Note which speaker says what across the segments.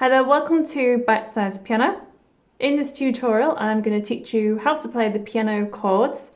Speaker 1: Hi there, welcome to Bitesize Piano. In this tutorial I'm going to teach you how to play the piano chords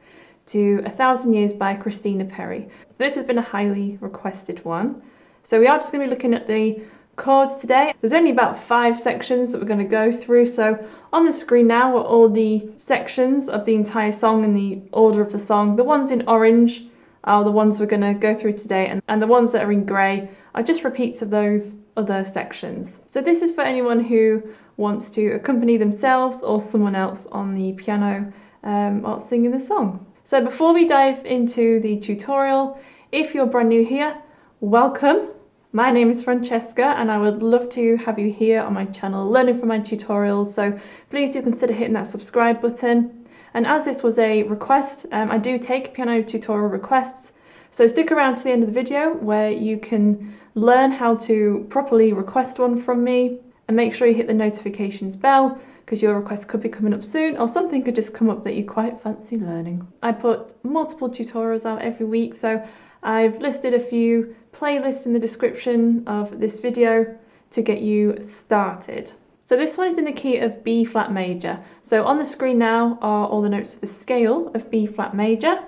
Speaker 1: to 1000 Years by Christina Perri. This has been a highly requested one. So we are just going to be looking at the chords today. There's only about 5 sections that we're going to go through. So on the screen now are all the sections of the entire song in the order of the song. The ones in orange are the ones we're going to go through today, and the ones that are in grey are just repeats of those other sections. So this is for anyone who wants to accompany themselves or someone else on the piano while singing the song. So before we dive into the tutorial, if you're brand new here, welcome. My name is Francesca and I would love to have you here on my channel learning from my tutorials, so please do consider hitting that subscribe button. And as this was a request, I do take piano tutorial requests, so stick around to the end of the video where you can learn how to properly request one from me, and make sure you hit the notifications bell because your request could be coming up soon, or something could just come up that you quite fancy learning. I put multiple tutorials out every week, so I've listed a few playlists in the description of this video to get you started. So this one is in the key of B flat major. So on the screen now are all the notes of the scale of B flat major.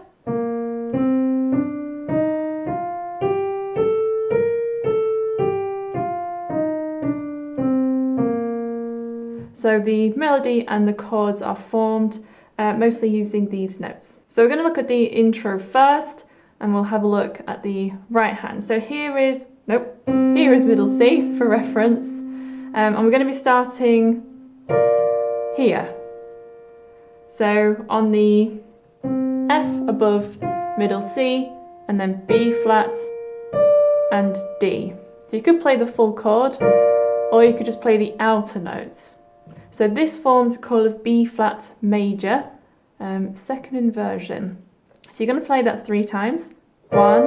Speaker 1: So the melody and the chords are formed mostly using these notes. So we're going to look at the intro first, and we'll have a look at the right hand. So here is middle C for reference, and we're going to be starting here. So on the F above middle C, and then B flat and D. So you could play the full chord, or you could just play the outer notes. So this forms a chord of B flat major, second inversion. So you're going to play that 3 times. 1,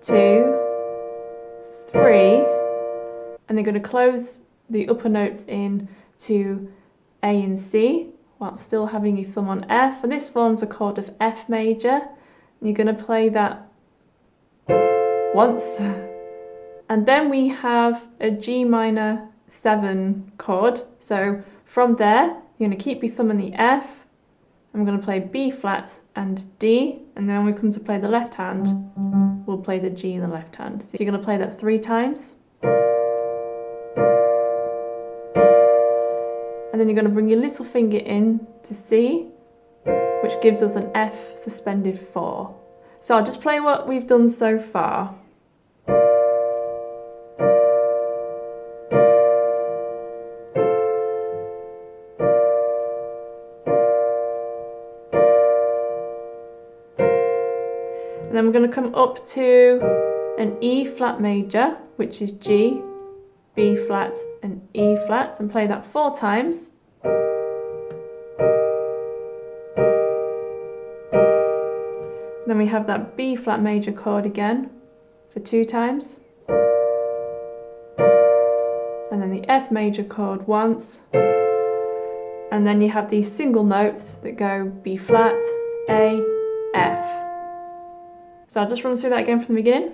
Speaker 1: 2, 3, and they're going to close the upper notes in to A and C while still having your thumb on F, and this forms a chord of F major. You're going to play that once, and then we have a G minor 7 chord. So from there you're going to keep your thumb on the F, and we're going to play B flat and D, and then when we come to play the left hand we'll play the G in the left hand. So you're going to play that 3 times, and then you're going to bring your little finger in to C, which gives us an F suspended 4. So I'll just play what we've done so far. And then we're going to come up to an E flat major, which is G, B flat and E flat, and play that 4 times. Then we have that B flat major chord again for 2 times. And then the F major chord once. And then you have these single notes that go B flat, A, F. So I'll just run through that again from the beginning.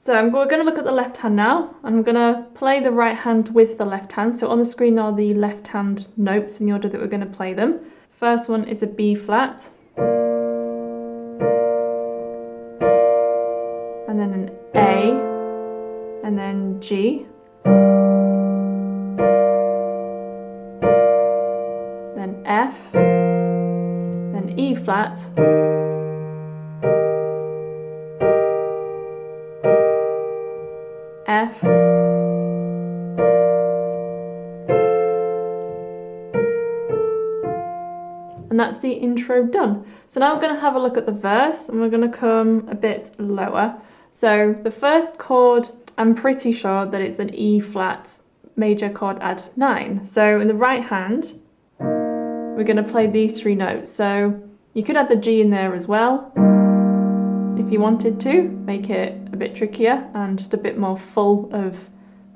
Speaker 1: So we're going to look at the left hand now, and I'm going to play the right hand with the left hand. So on the screen are the left hand notes in the order that we're going to play them. First one is a B flat, and then an A, and then G, then F, then E flat, F, and that's the intro done. So now we're going to have a look at the verse, and we're going to come a bit lower. So the first chord, I'm pretty sure that it's an E flat major chord add 9. So in the right hand we're going to play these 3 notes. So You could add the G in there as well if you wanted to, make it a bit trickier and just a bit more full of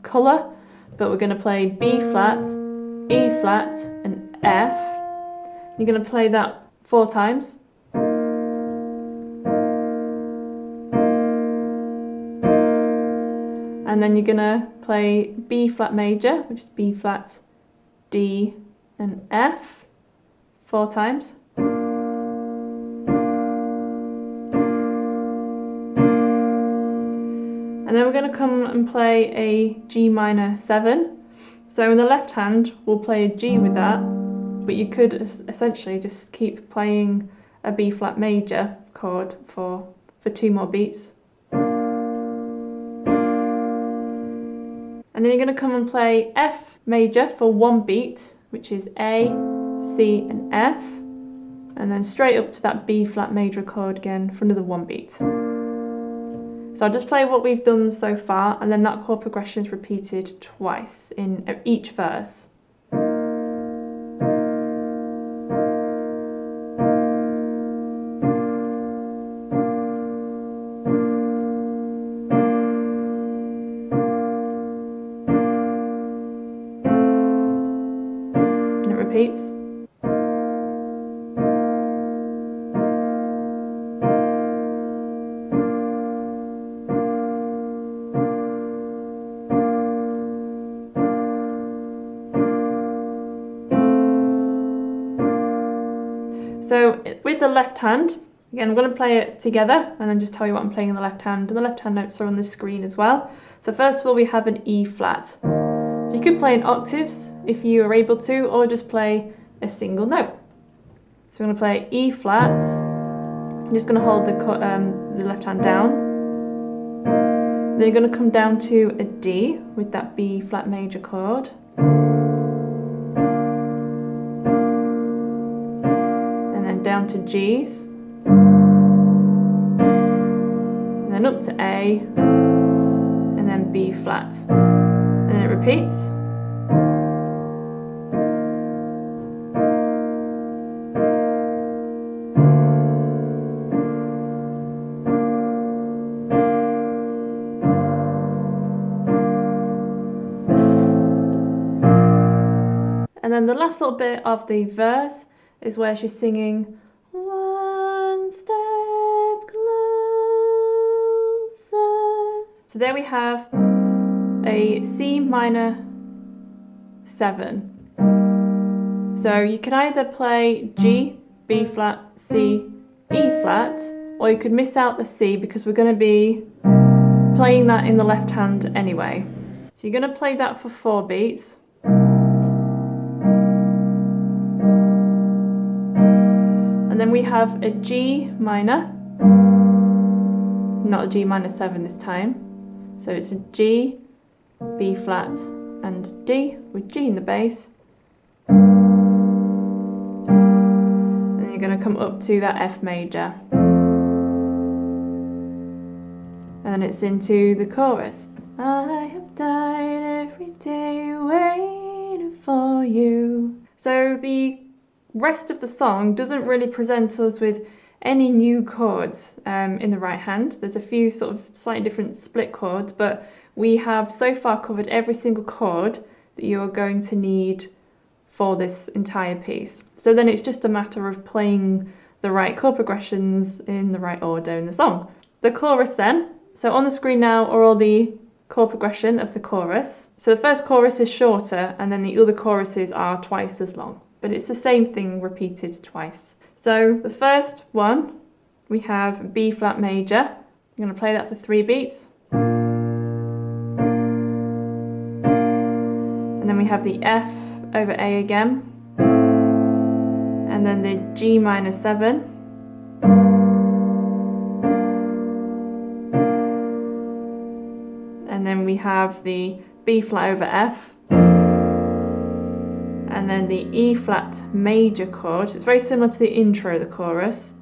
Speaker 1: colour. But we're going to play B flat, E flat and F. You're going to play that 4 times. And then you're going to play B flat major, which is B flat, D and F 4 times. And then we're going to come and play a G minor 7. So in the left hand, we'll play a G with that, but you could essentially just keep playing a B flat major chord for 2 more beats. And then you're going to come and play F major for 1 beat, which is A, C and F, and then straight up to that B flat major chord again for another 1 beat. So I'll just play what we've done so far, and then that chord progression is repeated twice in each verse. And it repeats. So with the left hand, again I'm going to play it together and then just tell you what I'm playing in the left hand. And the left hand notes are on the screen as well. So first of all we have an E flat. So you could play in octaves if you are able to, or just play a single note. So I'm going to play E flat. I'm just going to hold the left hand down. Then you're going to come down to a D with that B flat major chord. Down to G's, and then up to A, and then B flat, and then it repeats. And then the last little bit of the verse is where she's singing "One step closer." So there we have a C minor 7. So you can either play G, B flat, C, E flat, or you could miss out the C because we're going to be playing that in the left hand anyway. So you're going to play that for 4 beats. And then we have a G minor, not a G minor 7 this time. So it's a G, B flat and D with G in the bass. And then you're going to come up to that F major. And then it's into the chorus. I have died every day waiting for you. So the rest of the song doesn't really present us with any new chords in the right hand. There's a few sort of slightly different split chords, but we have so far covered every single chord that you are going to need for this entire piece. So then it's just a matter of playing the right chord progressions in the right order in the song. The chorus then, so on the screen now are all the chord progression of the chorus. So the first chorus is shorter and then the other choruses are twice as long, but it's the same thing repeated twice. So the first one, we have B flat major. I'm going to play that for 3 beats. And then we have the F over A again. And then the G minor 7. And then we have the B flat over F. And then the E flat major chord. It's very similar to the intro of the chorus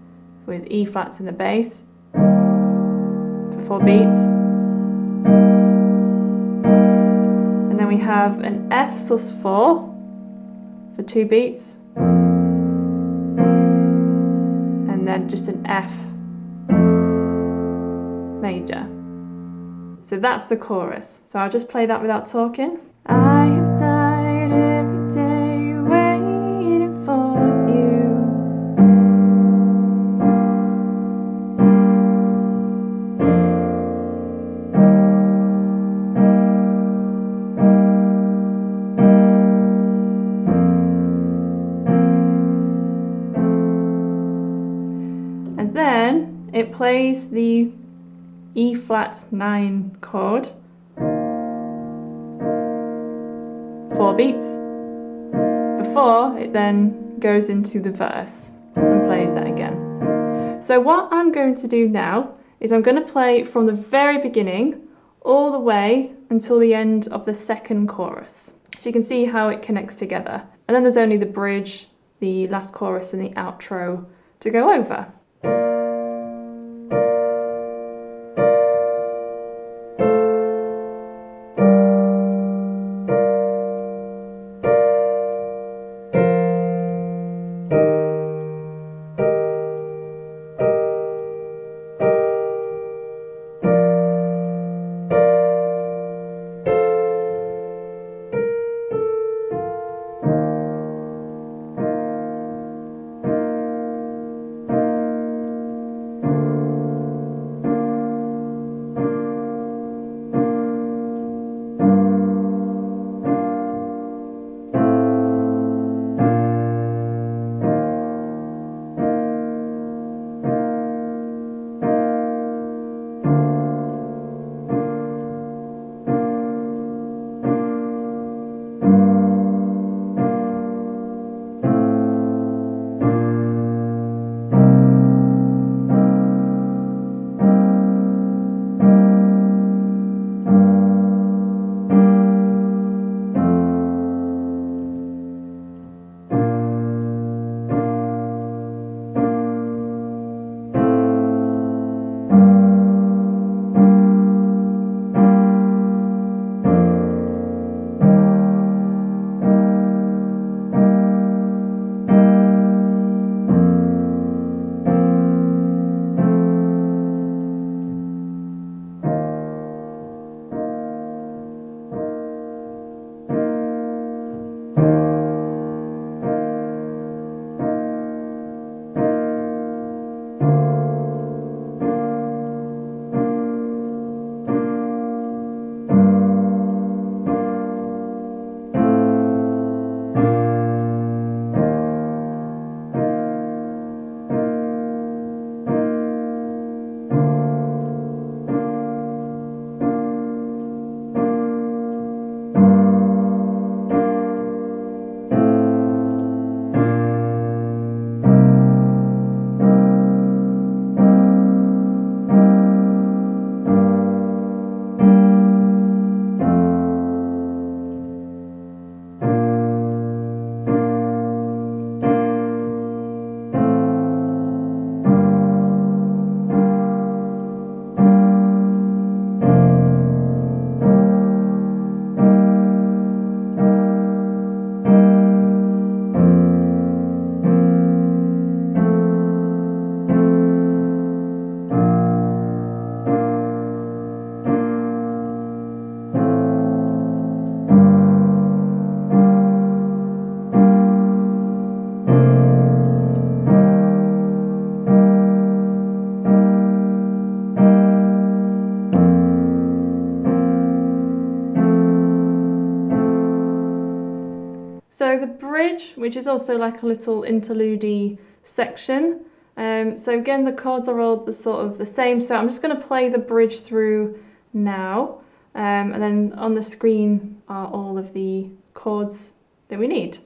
Speaker 1: with E flats in the bass for 4 beats. And then we have an F sus4 for 2 beats. then just an F major. So that's the chorus. So I'll just play that without talking. I have died every day waiting for you. And then it plays the E flat 9 chord, 4 beats, before it then goes into the verse and plays that again. So what I'm going to do now is I'm going to play from the very beginning all the way until the end of the second chorus. So you can see how it connects together. And then there's only the bridge, the last chorus and the outro to go over. So the bridge, which is also like a little interlude section. So again, the chords are all the same. So I'm just going to play the bridge through now. And then on the screen are all of the chords that we need.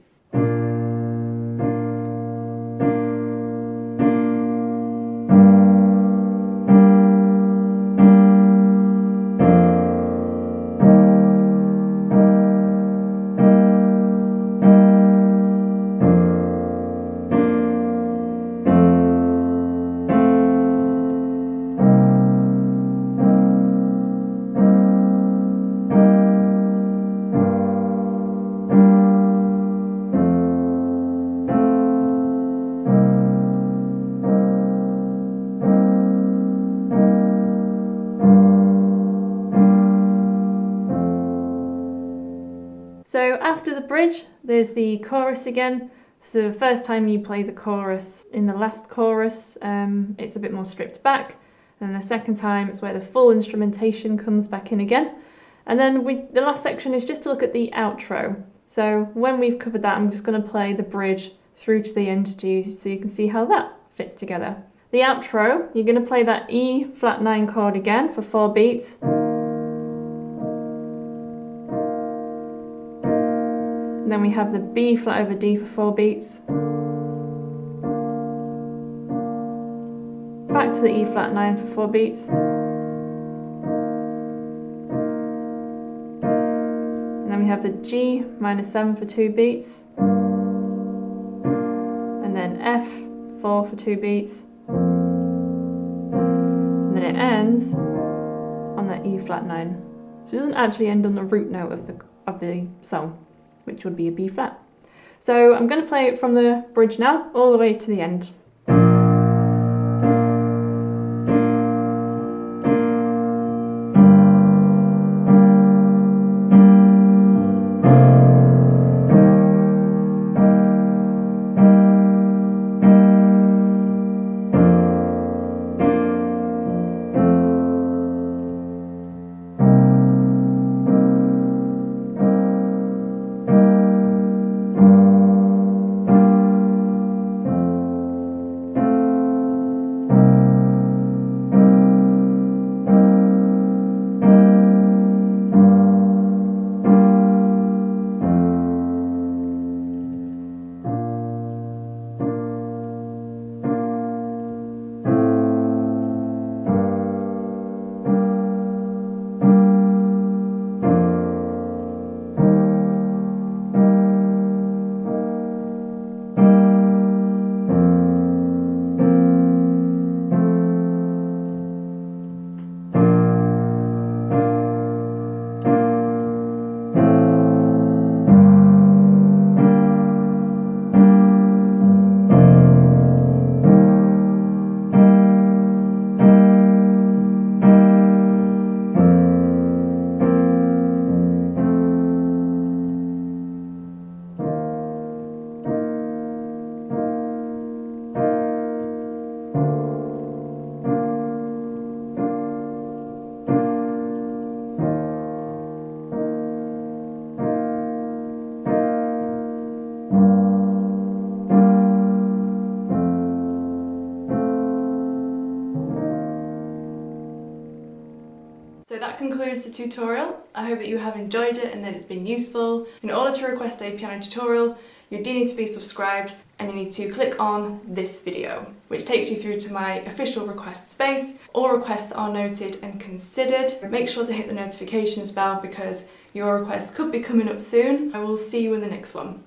Speaker 1: bridge, there's the chorus again. So the first time you play the chorus in the last chorus, it's a bit more stripped back. And the second time it's where the full instrumentation comes back in again. And then the last section is just to look at the outro. So when we've covered that, I'm just going to play the bridge through to the end so you can see how that fits together. The outro, you're going to play that E flat 9 chord again for 4 beats. And then we have the B flat over D for 4 beats. Back to the E flat 9 for 4 beats. And then we have the G minor 7 for 2 beats. And then F 4 for 2 beats. And then it ends on that E flat 9. So it doesn't actually end on the root note of the song, which would be a B flat. So I'm going to play it from the bridge now, all the way to the end. So that concludes the tutorial. I hope that you have enjoyed it and that it's been useful. In order to request a piano tutorial, you do need to be subscribed and you need to click on this video, which takes you through to my official request space. All requests are noted and considered. Make sure to hit the notifications bell because your request could be coming up soon. I will see you in the next one.